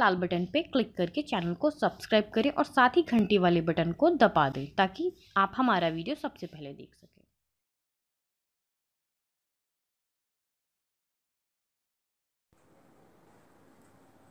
लाल button पे click करके channel को subscribe करें और साथ ही घंटी वाले बटन को दबा दें ताकि आप हमारा वीडियो सबसे पहले देख सकें।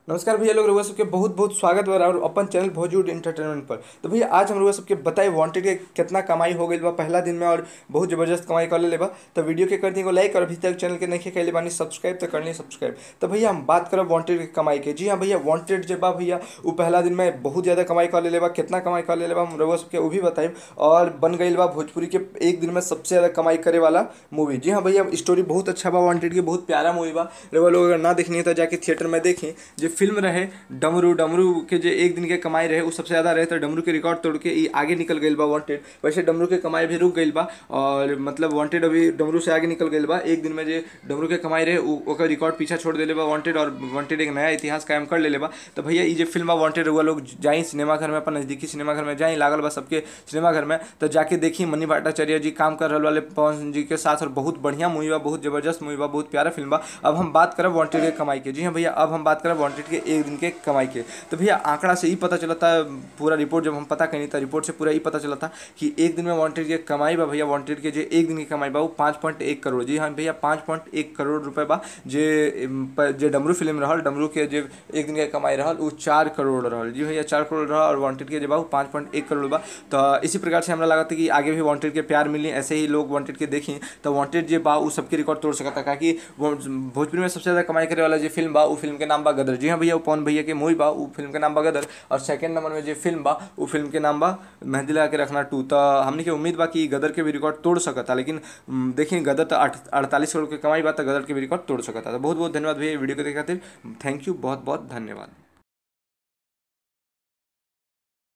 नमस्कार भैया लोग, रउआ सबके बहुत बहुत स्वागत बा और अपन चैनल भोजपुरी एंटरटेनमेंट पर। तो भैया आज हम रउआ सबके बताए वांटेड के कितना कमाई हो गई बा पहला दिन में और बहुत जबरदस्त कमाई कर ले बा। तो वीडियो के कर दी को लाइक और अभी तक चैनल के नहीं कैले बानी सब्सक्राइब तो कर ली सब्सक्राइब। तो भैया हम बात करब वांटेड के कमाई के। जी हाँ भैया, वांटेड जब बा भैया वो पहला दिन में बहुत ज़्यादा कमाई कर ले बा। कितना कमाई कर ले बा हम रउआ सबके वो भी बताइब और बन गई बा भोजपुरी के एक दिन में सबसे ज़्यादा कमाई करे वाला मूवी। जी हाँ भैया, स्टोरी बहुत अच्छा बा, वांटेड की बहुत प्यारा मूवी बा। रउआ लोग अगर ना देखनी है तो जाके थिएटर में देखें। जो फिल्म रहे डमरू डमरू के जो एक दिन के कमाई रहे वो सबसे ज़्यादा रहे, तो डमरू के रिकॉर्ड तोड़ के ये आगे निकल गई बा वांटेड। वैसे डमरू के कमाई भी रुक गई बा और मतलब वांटेड अभी डमरू से आगे निकल गई बा। एक दिन में जो डमरू के कमाई रहे ओकर रिकॉर्ड पीछा छोड़ देले बा वांटेड, और वांटेड एक नया इतिहास कायम कर ले बा। तो भैया ये जो फिल्म बा वांटेड हुआ लोग जाई सिनेमा घर में, अपन नज़दीकी सिनेमा घर में जाई, लागल बा सबके सिनेमा घर में, तो जाके देखी मनी भट्टाचार्य जी काम कर रहे वाले पवन जी के साथ। और बहुत बढ़िया मूवी बा, बहुत जबरदस्त मूवी बा, बहुत प्यारा फिल्म बा। अब हम बात करें वांटेड के कमाई के। जी हाँ भैया, अब हम बात करें वांटेड के एक दिन के कमाई के। तो भैया आंकड़ा से ही पता चला था, पूरा रिपोर्ट जब हम पता करी था रिपोर्ट से पूरा ही पता चला था कि एक दिन में वांटेड के कमाई बा भैया, वांटेड के जो एक दिन की कमाई बा वो 5.1 करोड़। जी हाँ भैया, 5.1 करोड़ रुपए बा। जे डमरू फिल्म रहल, डमरू के जो एक दिन के कमाई रहल वो 4 करोड़ रहल। जी भैया 4 करोड़ रहल और वांटेड के जो बा वो 5.1 करोड़ बा। तो इसी प्रकार से हमरा लगा था कि आगे भी वांटेड के प्यार मिली, ऐसे ही लोग वांटेड के देखी तो वांटेड जो बा वो सबके रिकॉर्ड तोड़ सकता था। कि भोजपुरी में सबसे ज़्यादा कमाई करे वाला जो फिल्म बा वो फिल्म के नाम बा गदर। जी हाँ भैया, वो पवन भैया के मूवी बा, वो फिल्म के नाम बा गदर। और सेकंड नंबर में जो फिल्म बा वो फिल्म के नाम बा मेहंदी लगा के रखना 2। तो हमने के उम्मीद बा कि गदर के भी रिकॉर्ड तोड़ सकता, लेकिन देखिए गदर तो 48 करोड़ के कमाई बा, तो गदर के भी रिकॉर्ड तोड़ सकता। तो बहुत बहुत धन्यवाद भैया वीडियो को देखने खातिर। थैंक यू, बहुत बहुत धन्यवाद।